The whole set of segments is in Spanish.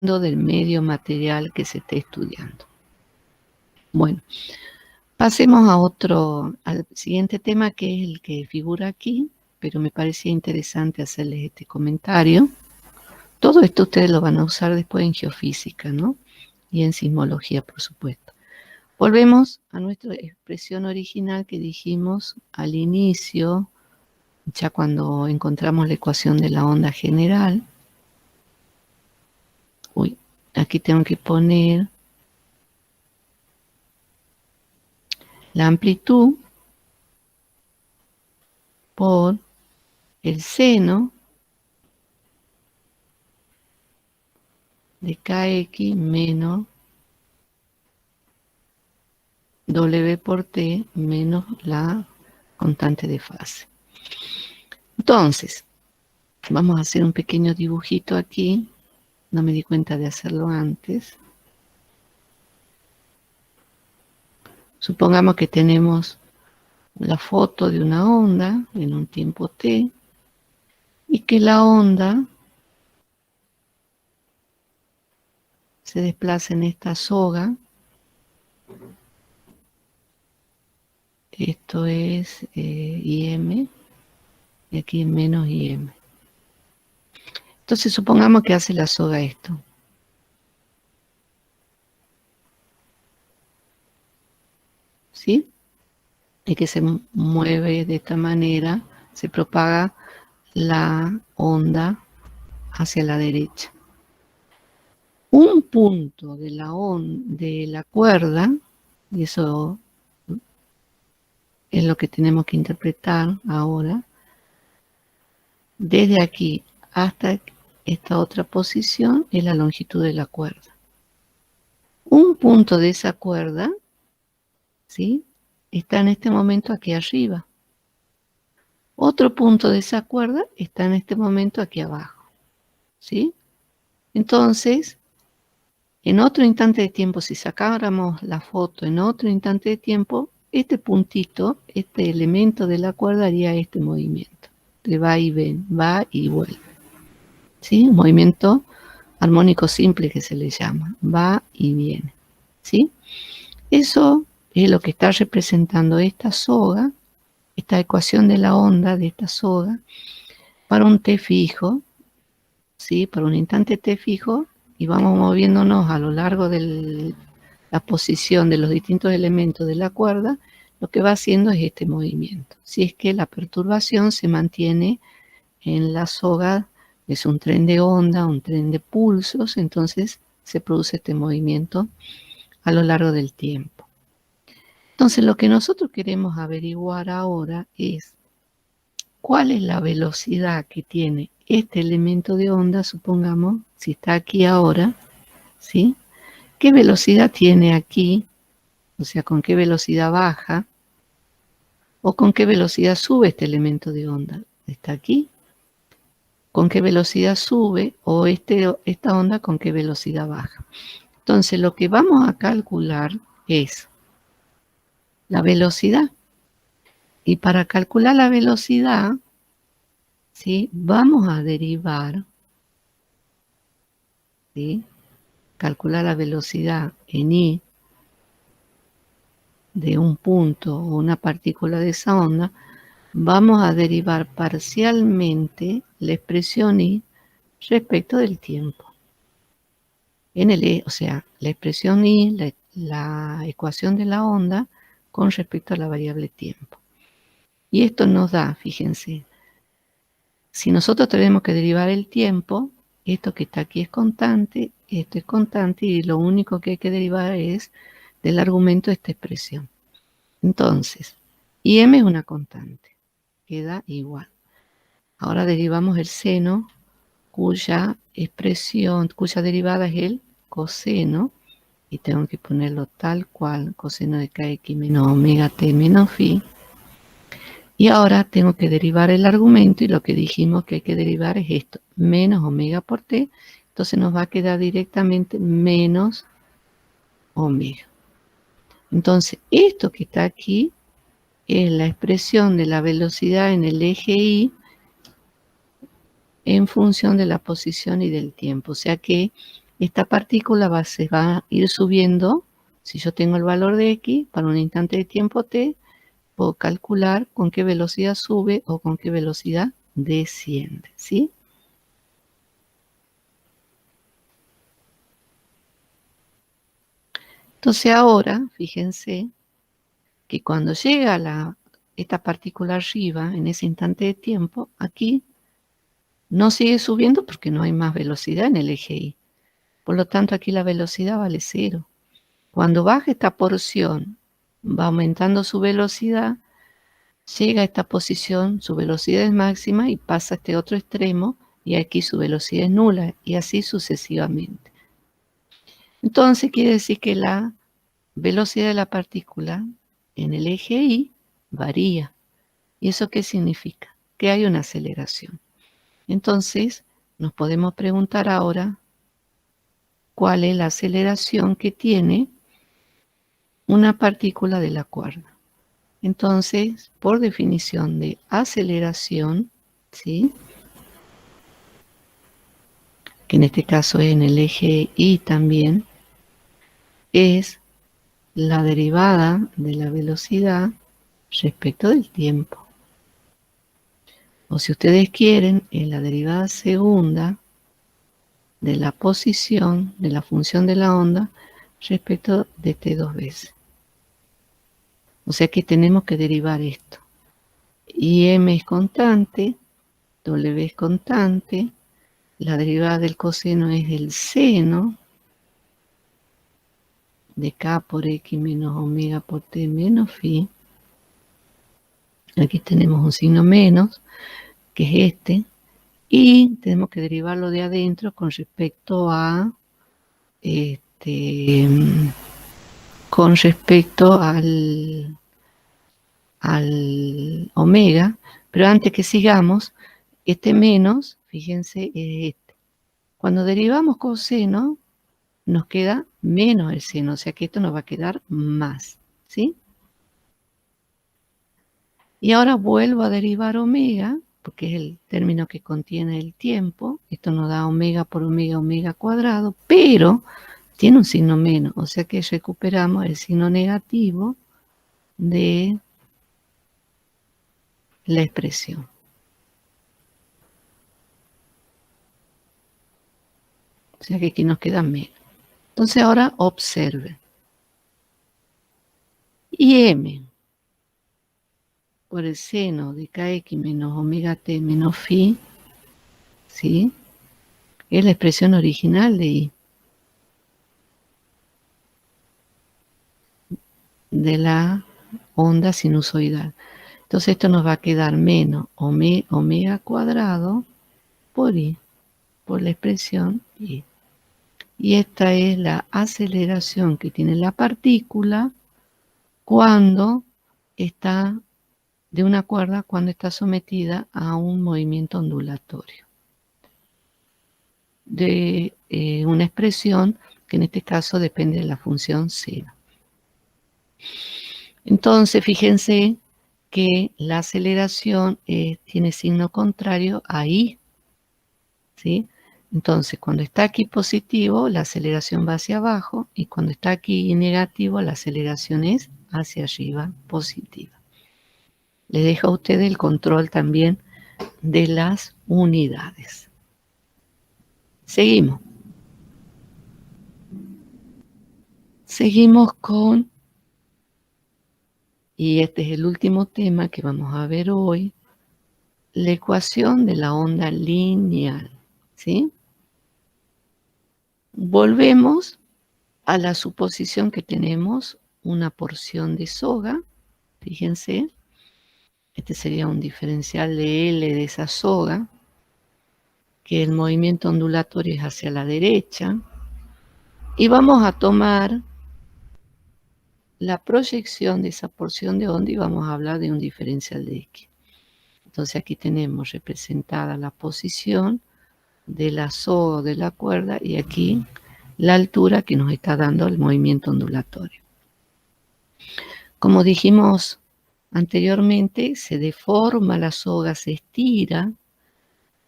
del medio material que se esté estudiando. Bueno, pasemos al siguiente tema, que es el que figura aquí, pero me parecía interesante hacerles este comentario. Todo esto ustedes lo van a usar después en geofísica, ¿no? Y en sismología, por supuesto. Volvemos a nuestra expresión original que dijimos al inicio, ya cuando encontramos la ecuación de la onda general. Uy, aquí tengo que poner la amplitud por el seno de kx menos W por T menos la constante de fase. Entonces, vamos a hacer un pequeño dibujito aquí. No me di cuenta de hacerlo antes. Supongamos que tenemos la foto de una onda en un tiempo T y que la onda se desplaza en esta soga. Esto es IM y aquí menos IM. Entonces supongamos que hace la soga esto. ¿Sí? Y que se mueve de esta manera, se propaga la onda hacia la derecha. Un punto de la cuerda, y eso es lo que tenemos que interpretar ahora, desde aquí hasta esta otra posición es la longitud de la cuerda. Un punto de esa cuerda, ¿sí?, está en este momento aquí arriba. Otro punto de esa cuerda está en este momento aquí abajo, ¿sí? Entonces, en otro instante de tiempo, si sacáramos la foto en otro instante de tiempo, este puntito, este elemento de la cuerda haría este movimiento, de va y ven, va y vuelve, ¿sí? Un movimiento armónico simple que se le llama, va y viene, ¿sí? Eso es lo que está representando esta soga, esta ecuación de la onda de esta soga, para un T fijo, ¿sí? Para un instante T fijo, y vamos moviéndonos a lo largo de la posición de los distintos elementos de la cuerda, lo que va haciendo es este movimiento. Si es que la perturbación se mantiene en la soga, es un tren de onda, un tren de pulsos, entonces se produce este movimiento a lo largo del tiempo. Entonces lo que nosotros queremos averiguar ahora es cuál es la velocidad que tiene este elemento de onda, supongamos, si está aquí ahora, ¿sí? ¿Qué velocidad tiene aquí? O sea, ¿con qué velocidad baja? ¿O con qué velocidad sube este elemento de onda? ¿Está aquí? ¿Con qué velocidad sube? ¿O esta onda con qué velocidad baja? Entonces, lo que vamos a calcular es la velocidad. Y para calcular la velocidad, ¿sí?, vamos a derivar, ¿sí?, calcular la velocidad en I de un punto o una partícula de esa onda, vamos a derivar parcialmente la expresión I respecto del tiempo. O sea, la expresión I, la ecuación de la onda con respecto a la variable tiempo. Y esto nos da, fíjense, si nosotros tenemos que derivar el tiempo, esto que está aquí es constante, esto es constante, y lo único que hay que derivar es del argumento de esta expresión. Entonces, IM es una constante, queda igual. Ahora derivamos el seno, cuya derivada es el coseno, y tengo que ponerlo tal cual, coseno de kx menos omega t menos phi. Y ahora tengo que derivar el argumento, y lo que dijimos que hay que derivar es esto, menos omega por t. Entonces nos va a quedar directamente menos omega. Entonces, esto que está aquí es la expresión de la velocidad en el eje Y en función de la posición y del tiempo. O sea que esta partícula se va a ir subiendo. Si yo tengo el valor de x para un instante de tiempo t, puedo calcular con qué velocidad sube o con qué velocidad desciende, ¿sí? Entonces ahora, fíjense que cuando llega esta partícula arriba, en ese instante de tiempo, aquí no sigue subiendo porque no hay más velocidad en el eje Y. Por lo tanto, aquí la velocidad vale 0. Cuando baja esta porción, va aumentando su velocidad, llega a esta posición, su velocidad es máxima y pasa a este otro extremo y aquí su velocidad es nula y así sucesivamente. Entonces quiere decir que la velocidad de la partícula en el eje Y varía. ¿Y eso qué significa? Que hay una aceleración. Entonces nos podemos preguntar ahora cuál es la aceleración que tiene una partícula de la cuerda. Entonces, por definición de aceleración, ¿sí?, que en este caso es en el eje Y también, es la derivada de la velocidad respecto del tiempo. O si ustedes quieren, es la derivada segunda de la posición de la función de la onda respecto de t dos veces. O sea que tenemos que derivar esto. Y m es constante, w es constante, la derivada del coseno es el seno de k por x menos omega por t menos phi. Aquí tenemos un signo menos, que es este, y tenemos que derivarlo de adentro con respecto a al omega, pero antes que sigamos, este menos, fíjense, es este. Cuando derivamos coseno, nos queda menos el seno, o sea que esto nos va a quedar más, ¿sí? Y ahora vuelvo a derivar omega, porque es el término que contiene el tiempo. Esto nos da omega por omega, omega cuadrado, pero tiene un signo menos, o sea que recuperamos el signo negativo de la expresión. O sea que aquí nos queda menos. Entonces ahora observen. Y m por el seno de kx menos omega t menos phi, ¿sí?, es la expresión original de y, de la onda sinusoidal. Entonces esto nos va a quedar menos omega cuadrado por y, por la expresión y. Y esta es la aceleración que tiene la partícula cuando está de una cuerda, cuando está sometida a un movimiento ondulatorio de una expresión que en este caso depende de la función 0. Entonces, fíjense que la aceleración tiene signo contrario a I, ¿sí? Entonces, cuando está aquí positivo, la aceleración va hacia abajo, y cuando está aquí negativo, la aceleración es hacia arriba, positiva. Les dejo a ustedes el control también de las unidades. Seguimos. Seguimos con, y este es el último tema que vamos a ver hoy, la ecuación de la onda lineal, ¿sí? Volvemos a la suposición que tenemos una porción de soga. Fíjense, este sería un diferencial de L de esa soga, que el movimiento ondulatorio es hacia la derecha, y vamos a tomar la proyección de esa porción de onda y vamos a hablar de un diferencial de X. Entonces aquí tenemos representada la posición de la soga o de la cuerda y aquí la altura que nos está dando el movimiento ondulatorio. Como dijimos anteriormente, se deforma la soga, se estira,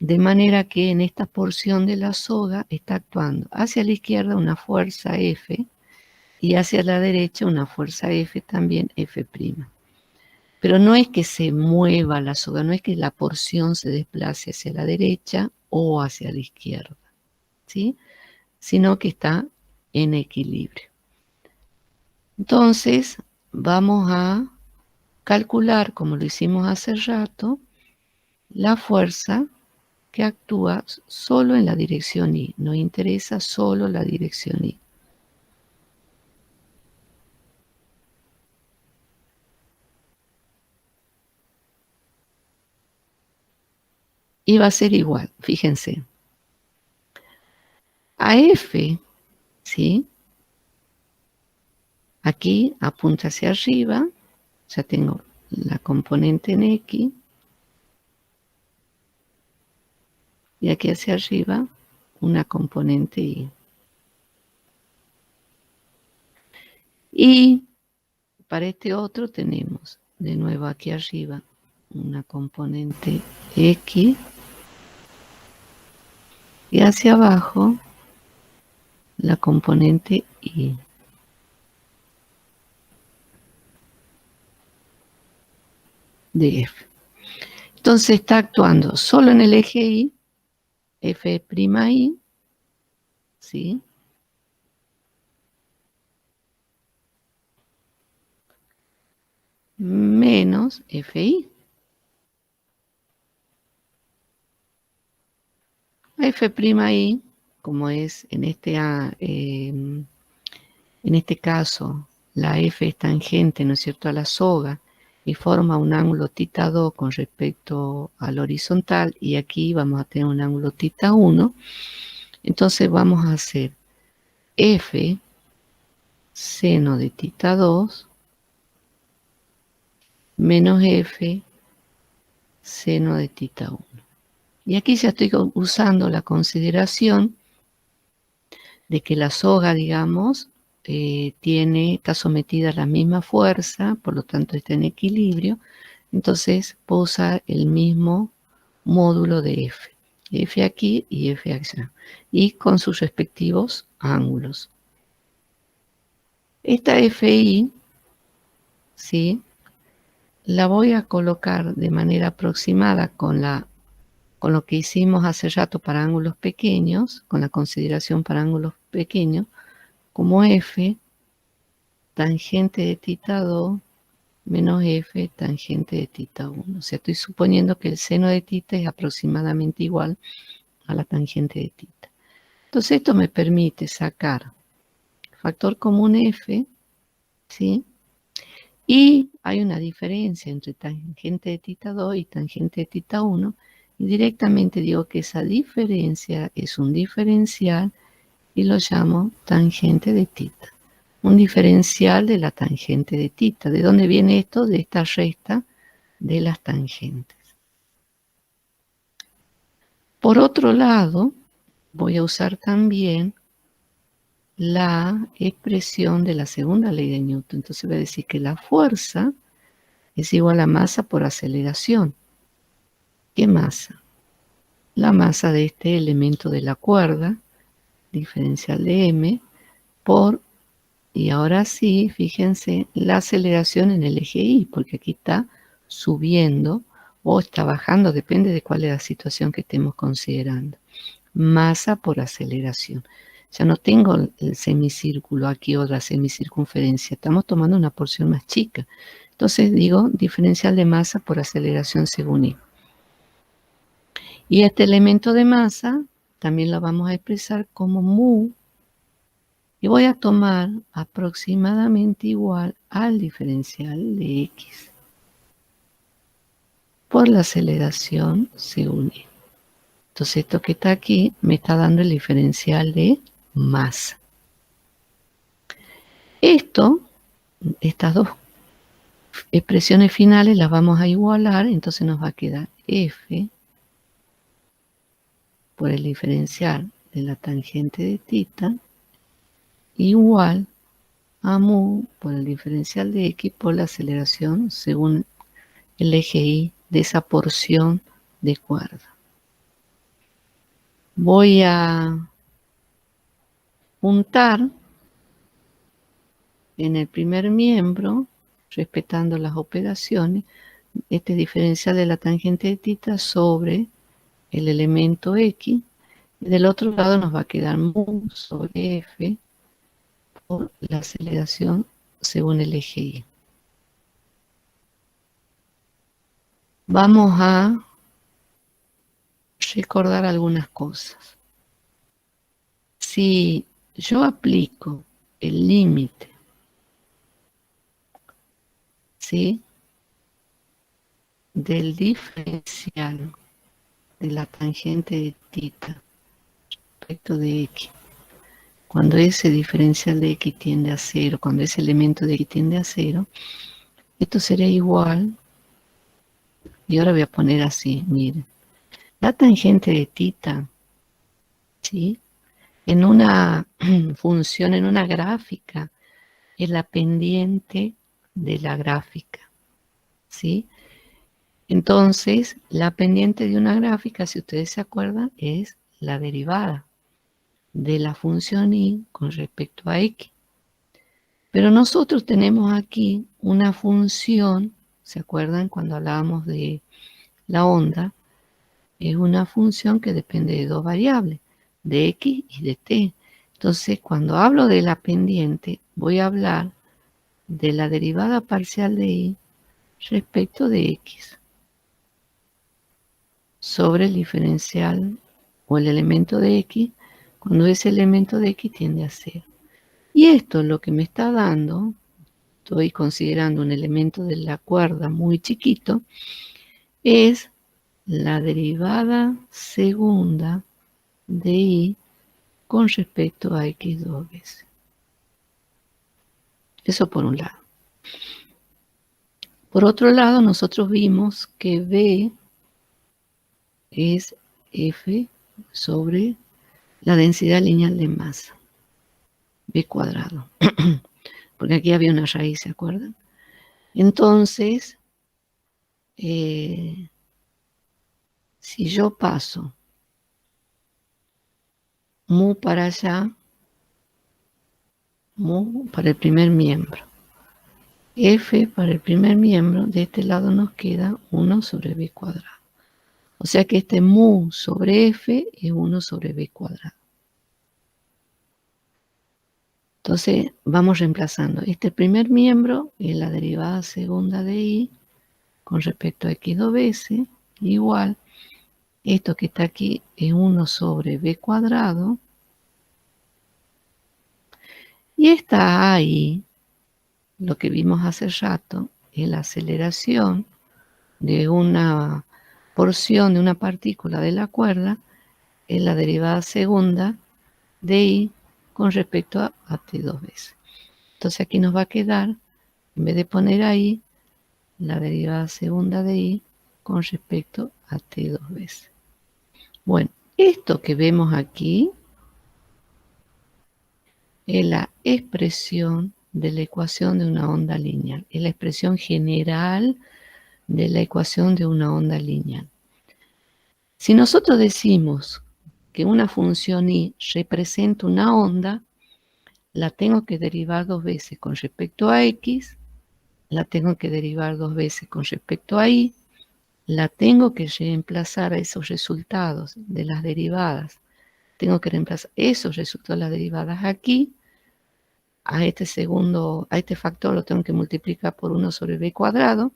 De manera que en esta porción de la soga está actuando hacia la izquierda una fuerza F y hacia la derecha una fuerza F también, F'. Pero no es que se mueva la soga, no es que la porción se desplace hacia la derecha o hacia la izquierda, ¿sí? Sino que está en equilibrio. Entonces, vamos a calcular, como lo hicimos hace rato, la fuerza que actúa solo en la dirección Y. Nos interesa solo la dirección Y. Y va a ser igual, fíjense. A F, ¿sí? Aquí apunta hacia arriba, ya tengo la componente en X, y aquí hacia arriba una componente Y. Y para este otro tenemos de nuevo aquí arriba una componente X y hacia abajo la componente Y. De F. Entonces está actuando solo en el eje Y, F'I, ¿sí? Menos F'i. F'I, como es en este caso, la F es tangente, ¿no es cierto?, a la soga y forma un ángulo θ2 con respecto al horizontal, y aquí vamos a tener un ángulo θ1. Entonces vamos a hacer F seno de θ2 menos F seno de θ1. Y aquí ya estoy usando la consideración de que la soga, digamos, está sometida a la misma fuerza, por lo tanto está en equilibrio. Entonces puedo usar el mismo módulo de F. F aquí y F allá. Y con sus respectivos ángulos. Esta FI, ¿sí?, la voy a colocar de manera aproximada con lo que hicimos hace rato para ángulos pequeños, con la consideración para ángulos pequeños, como F tangente de θ2 menos F tangente de θ1. O sea, estoy suponiendo que el seno de θ es aproximadamente igual a la tangente de θ. Entonces esto me permite sacar factor común F, ¿sí? Y hay una diferencia entre tangente de θ2 y tangente de θ1, y directamente digo que esa diferencia es un diferencial y lo llamo tangente de θ. Un diferencial de la tangente de θ. ¿De dónde viene esto? De esta resta de las tangentes. Por otro lado, voy a usar también la expresión de la segunda ley de Newton. Entonces voy a decir que la fuerza es igual a masa por aceleración. ¿Qué masa? La masa de este elemento de la cuerda, diferencial de m, por, y ahora sí, fíjense, la aceleración en el eje Y, porque aquí está subiendo o está bajando, depende de cuál es la situación que estemos considerando. Masa por aceleración. Ya no tengo el semicírculo aquí o la semicircunferencia, estamos tomando una porción más chica. Entonces digo diferencial de masa por aceleración según I. Y este elemento de masa también lo vamos a expresar como mu, y voy a tomar aproximadamente igual al diferencial de X por la aceleración según I. Entonces esto que está aquí me está dando el diferencial de masa. Estas dos expresiones finales las vamos a igualar, entonces nos va a quedar F por el diferencial de la tangente de θ igual a mu por el diferencial de X por la aceleración según el eje Y de esa porción de cuerda. voy a juntar en el primer miembro, respetando las operaciones, este diferencial de la tangente de θ sobre el elemento X, y del otro lado nos va a quedar mu sobre F por la aceleración según el eje Y. Vamos a recordar algunas cosas. Si yo aplico el límite, ¿sí?, del diferencial de la tangente de θ respecto de X, cuando ese diferencial de X tiende a 0, cuando ese elemento de X tiende a 0, esto sería igual, y ahora voy a poner así, miren, la tangente de θ, ¿sí?, en una función, en una gráfica, es la pendiente de la gráfica, ¿sí? Entonces, la pendiente de una gráfica, si ustedes se acuerdan, es la derivada de la función y con respecto a X. Pero nosotros tenemos aquí una función, ¿se acuerdan cuando hablábamos de la onda? Es una función que depende de dos variables, de X y de T. Entonces, cuando hablo de la pendiente, voy a hablar de la derivada parcial de Y respecto de X sobre el diferencial o el elemento de X cuando ese elemento de X tiende a 0. Y esto lo que me está dando, estoy considerando un elemento de la cuerda muy chiquito, es la derivada segunda de Y con respecto a X dos veces. Eso por un lado. Por otro lado, nosotros vimos que B es F sobre la densidad lineal de masa, B cuadrado. Porque aquí había una raíz, ¿se acuerdan? Entonces, si yo paso mu para allá, mu para el primer miembro, F para el primer miembro, de este lado nos queda 1 sobre B cuadrado. O sea que este mu sobre F es 1 sobre B cuadrado. Entonces vamos reemplazando. Este primer miembro es la derivada segunda de Y con respecto a X dos veces, igual. Esto que está aquí es 1 sobre B cuadrado. Y esta AI, lo que vimos hace rato, es la aceleración de una porción de una partícula de la cuerda, es la derivada segunda de Y con respecto a T dos veces. Entonces aquí nos va a quedar, en vez de poner ahí, la derivada segunda de Y con respecto a T dos veces. Bueno, esto que vemos aquí es la expresión de la ecuación de una onda lineal. Es la expresión general de la ecuación de una onda lineal. Si nosotros decimos que una función Y representa una onda, la tengo que derivar dos veces con respecto a X, la tengo que derivar dos veces con respecto a Y, la tengo que reemplazar a esos resultados de las derivadas. Tengo que reemplazar esos resultados de las derivadas aquí. A este factor lo tengo que multiplicar por 1 sobre B cuadrado.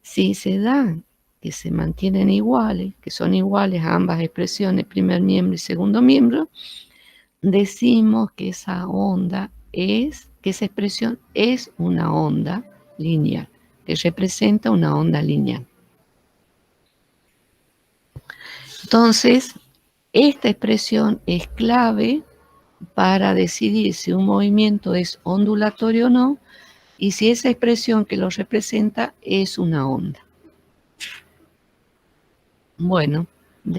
Si se dan que se mantienen iguales, que son iguales a ambas expresiones, primer miembro y segundo miembro, decimos que esa expresión es una onda lineal, que representa una onda lineal. Entonces, esta expresión es clave para decidir si un movimiento es ondulatorio o no, y si esa expresión que lo representa es una onda. Bueno,